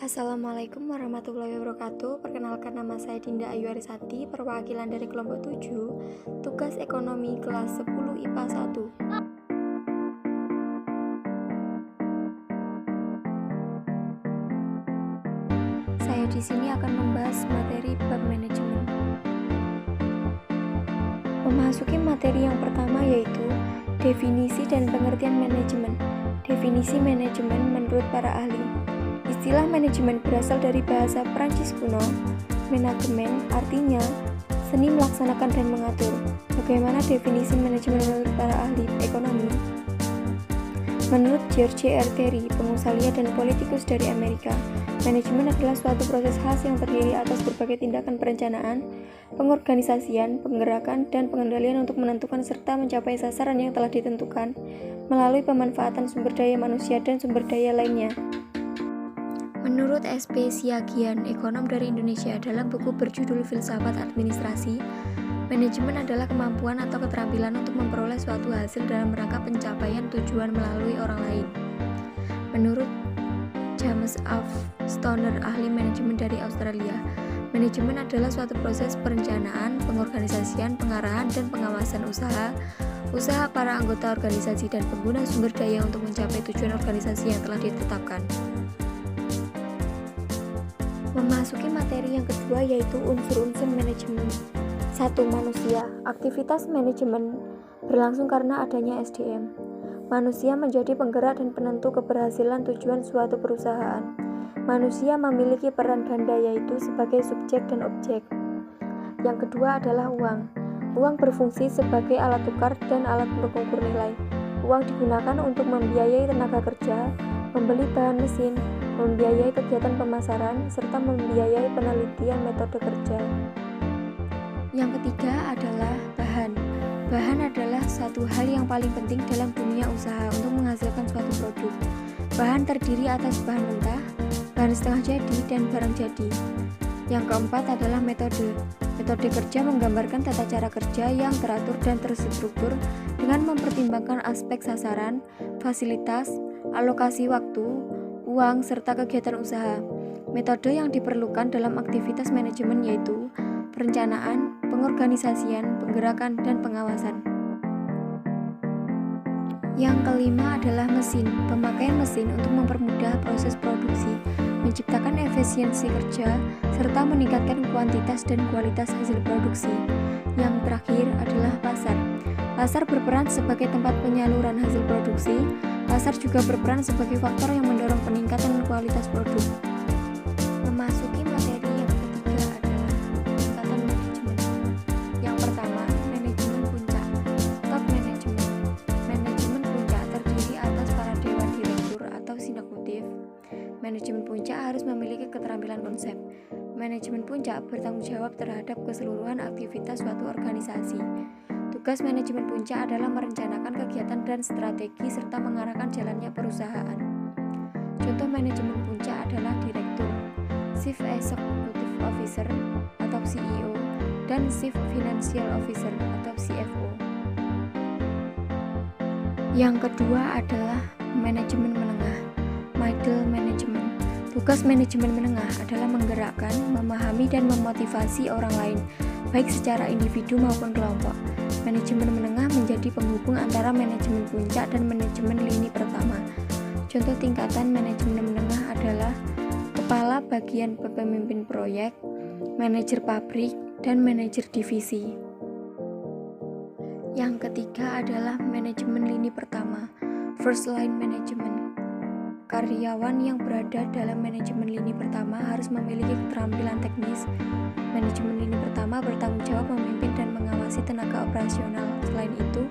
Assalamualaikum warahmatullahi wabarakatuh. Perkenalkan, nama saya Dinda Ayu Arisati, perwakilan dari kelompok 7, tugas ekonomi kelas 10 IPA 1. Saya di sini akan membahas materi bab manajemen. Memasuki materi yang pertama yaitu definisi dan pengertian manajemen. Definisi manajemen menurut para ahli. Istilah manajemen berasal dari bahasa Prancis kuno, manajemen, artinya seni melaksanakan dan mengatur. Bagaimana definisi manajemen menurut para ahli ekonomi? Menurut George R. Terry, pengusaha liar dan politikus dari Amerika, manajemen adalah suatu proses khas yang terdiri atas berbagai tindakan perencanaan, pengorganisasian, penggerakan, dan pengendalian untuk menentukan serta mencapai sasaran yang telah ditentukan melalui pemanfaatan sumber daya manusia dan sumber daya lainnya. Menurut S.P. Siagian, ekonom dari Indonesia, dalam buku berjudul Filsafat Administrasi, manajemen adalah kemampuan atau keterampilan untuk memperoleh suatu hasil dalam rangka pencapaian tujuan melalui orang lain. Menurut James F. Stoner, ahli manajemen dari Australia, manajemen adalah suatu proses perencanaan, pengorganisasian, pengarahan, dan pengawasan usaha para anggota organisasi dan pengguna sumber daya untuk mencapai tujuan organisasi yang telah ditetapkan. Memasuki materi yang kedua yaitu unsur-unsur manajemen. 1. Manusia. Aktivitas manajemen berlangsung karena adanya SDM. Manusia menjadi penggerak dan penentu keberhasilan tujuan suatu perusahaan. Manusia memiliki peran ganda yaitu sebagai subjek dan objek. Yang kedua adalah uang. Uang berfungsi sebagai alat tukar dan alat untuk mengukur nilai. Uang digunakan untuk membiayai tenaga kerja, membeli bahan mesin, membiayai kegiatan pemasaran, serta membiayai penelitian metode kerja. Yang ketiga adalah bahan. Bahan adalah satu hal yang paling penting dalam dunia usaha untuk menghasilkan suatu produk. Bahan terdiri atas bahan mentah, bahan setengah jadi, dan barang jadi. Yang keempat adalah metode. Metode kerja menggambarkan tata cara kerja yang teratur dan terstruktur dengan mempertimbangkan aspek sasaran, fasilitas, alokasi waktu, uang, serta kegiatan usaha. Metode yang diperlukan dalam aktivitas manajemen yaitu perencanaan, pengorganisasian, penggerakan, dan pengawasan. Yang kelima adalah mesin. Pemakaian mesin untuk mempermudah proses produksi, menciptakan efisiensi kerja, serta meningkatkan kuantitas dan kualitas hasil produksi. Yang terakhir adalah pasar. Pasar berperan sebagai tempat penyaluran hasil produksi. Pasar juga berperan sebagai faktor yang mendorong peningkatan kualitas produk. Memasuki materi yang ketiga adalah tingkatan manajemen. Yang pertama, manajemen puncak. Top manajemen. Manajemen puncak terdiri atas para dewan direktur atau sinekutif. Manajemen puncak harus memiliki keterampilan konsep. Manajemen puncak bertanggung jawab terhadap keseluruhan aktivitas suatu organisasi. Tugas manajemen puncak adalah merencanakan kegiatan dan strategi serta mengarahkan jalannya perusahaan. Contoh manajemen puncak adalah direktur, Chief Executive Officer atau CEO, dan Chief Financial Officer atau CFO. Yang kedua adalah manajemen menengah, middle management. Tugas manajemen menengah adalah menggerakkan, memahami, dan memotivasi orang lain, baik secara individu maupun kelompok. Manajemen menengah menjadi penghubung antara manajemen puncak dan manajemen lini pertama. Contoh tingkatan manajemen menengah adalah kepala bagian pemimpin proyek, manajer pabrik, dan manajer divisi. Yang ketiga adalah manajemen lini pertama, first line management. Karyawan yang berada dalam manajemen lini pertama harus memiliki keterampilan teknis. Manajemen lini pertama bertanggung jawab memimpin dan mengawasi tenaga operasional. Selain itu,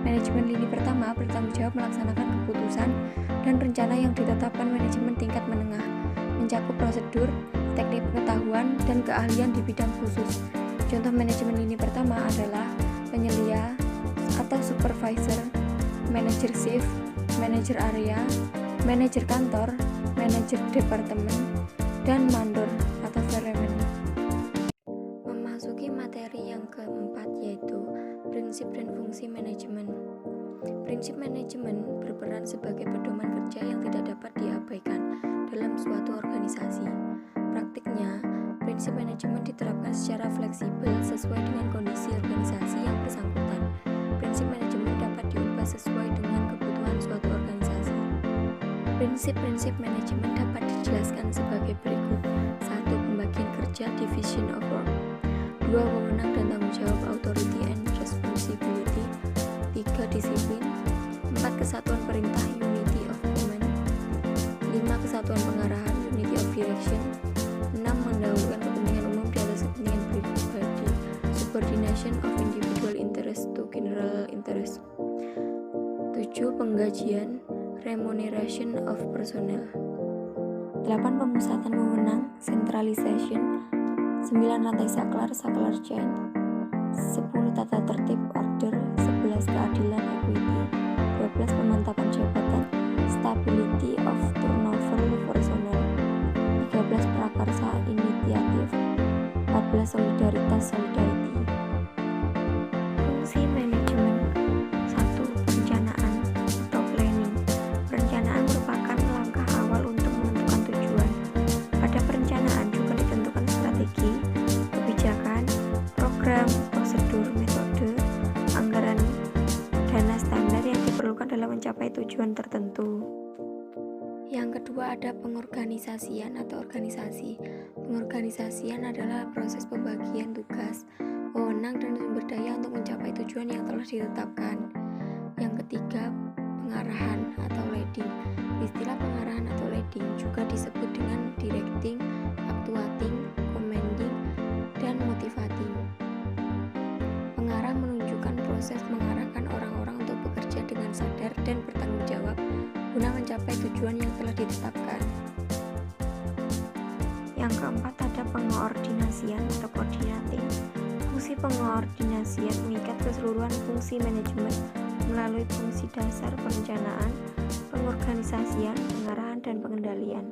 manajemen lini pertama bertanggung jawab melaksanakan keputusan dan rencana yang ditetapkan manajemen tingkat menengah, mencakup prosedur, teknik pengetahuan, dan keahlian di bidang khusus. Contoh manajemen lini pertama adalah penyelia atau supervisor, manajer shift, manajer area, manajer kantor, manajer departemen, dan mandor atau foreman. Memasuki materi yang keempat yaitu prinsip dan fungsi manajemen. Prinsip manajemen berperan sebagai pedoman kerja yang tidak dapat diabaikan dalam suatu organisasi. Praktiknya, prinsip manajemen diterapkan secara fleksibel sesuai dengan kondisi organisasi yang bersangkutan. Prinsip manajemen dapat diubah sesuai dengan kebutuhan suatu organisasi. Prinsip-prinsip manajemen dapat dijelaskan sebagai berikut. 1. Pembagian kerja (division of work). 2. Wewenang dan tanggung jawab (authority and responsibility). 3. Disiplin. 4. Kesatuan perintah (unity of command). 5. Kesatuan pengarahan (unity of direction). 6. Mendahulukan kepentingan umum di atas kepentingan pribadi (subordination of individual interest to general interest). 7. Penggajian (remuneration of personnel). 8. Pemusatan wewenang (centralization). 9. Rantai saklar (saklar chain). 10. Tata tertib (order). 11. Keadilan (equity). 12. Pemantapan jabatan (stability of turnover personnel). 13. Prakarsa (initiative). 14. Solidaritas (solidarity). Fungsi manajemen. 1. Perencanaan atau planning. Perencanaan merupakan langkah awal untuk menentukan tujuan. Pada perencanaan juga ditentukan strategi, kebijakan, program, prosedur, metode, anggaran, dana standar yang diperlukan dalam mencapai tujuan tertentu. Yang kedua ada pengorganisasian atau organisasi. Pengorganisasian adalah proses pembagian tugas, wewenang dan sumber daya untuk mencapai tujuan yang telah ditetapkan. Yang ketiga, pengarahan atau leading. Istilah pengarahan atau leading juga disebut dengan directing, actuating, commanding, dan motivating. Pengarah menunjukkan proses mengarahkan orang-orang untuk bekerja dengan sadar dan bertanggung jawab guna mencapai tujuan yang telah ditetapkan. Yang keempat ada pengoordinasian atau coordinating. Fungsi pengoordinasian mengikat keseluruhan fungsi manajemen melalui fungsi dasar perencanaan, pengorganisasian, pengarahan, dan pengendalian.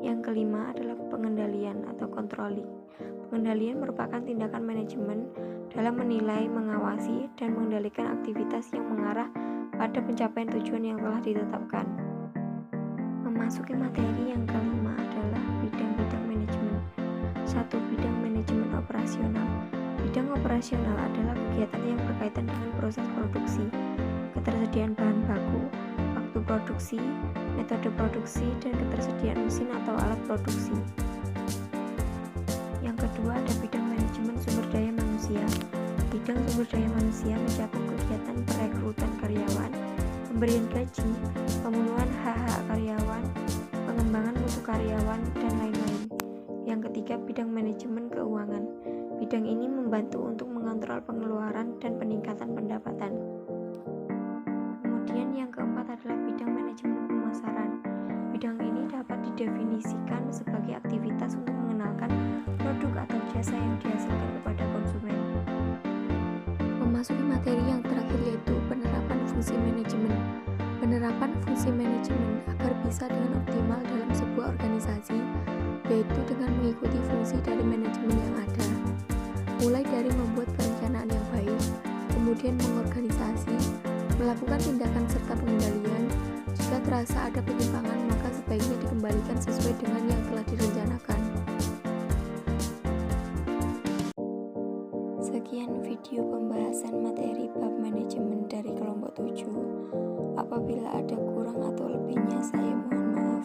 Yang kelima adalah pengendalian atau controlling. Pengendalian merupakan tindakan manajemen dalam menilai, mengawasi, dan mengendalikan aktivitas yang mengarah pada pencapaian tujuan yang telah ditetapkan. Memasuki materi yang kelima adalah bidang-bidang manajemen. 1. Bidang manajemen operasional. Bidang operasional adalah kegiatan yang berkaitan dengan proses produksi, ketersediaan bahan baku, waktu produksi, metode produksi, dan ketersediaan mesin atau alat produksi. Yang kedua ada bidang manajemen sumber daya manusia. Bidang sumber daya manusia mencakup kegiatan perekrutan karyawan, pemberian gaji, pemenuhan hak-hak karyawan, pengembangan mutu karyawan, dan lain-lain. Yang ketiga, bidang manajemen keuangan. Bidang ini membantu untuk mengontrol pengeluaran dan peningkatan pendapatan. Kemudian yang keempat adalah bidang manajemen pemasaran. Bidang ini dapat didefinisikan sebagai aktivitas untuk mengenalkan produk atau jasa yang dihasilkan kepada konsumen. Memasuki materi yang terakhir yaitu penerapan fungsi manajemen. Penerapan fungsi manajemen agar bisa dengan optimal dalam sebuah organisasi, yaitu dengan mengikuti fungsi dari manajemen yang ada. Mulai dari membuat perencanaan yang baik, kemudian mengorganisasi, melakukan tindakan serta pengendalian. Jika terasa ada penyimpangan, maka sebaiknya dikembalikan sesuai dengan yang telah direncanakan. Sekian video pembahasan materi bab manajemen dari kelompok 7. Apabila ada kurang atau lebihnya, saya mohon maaf.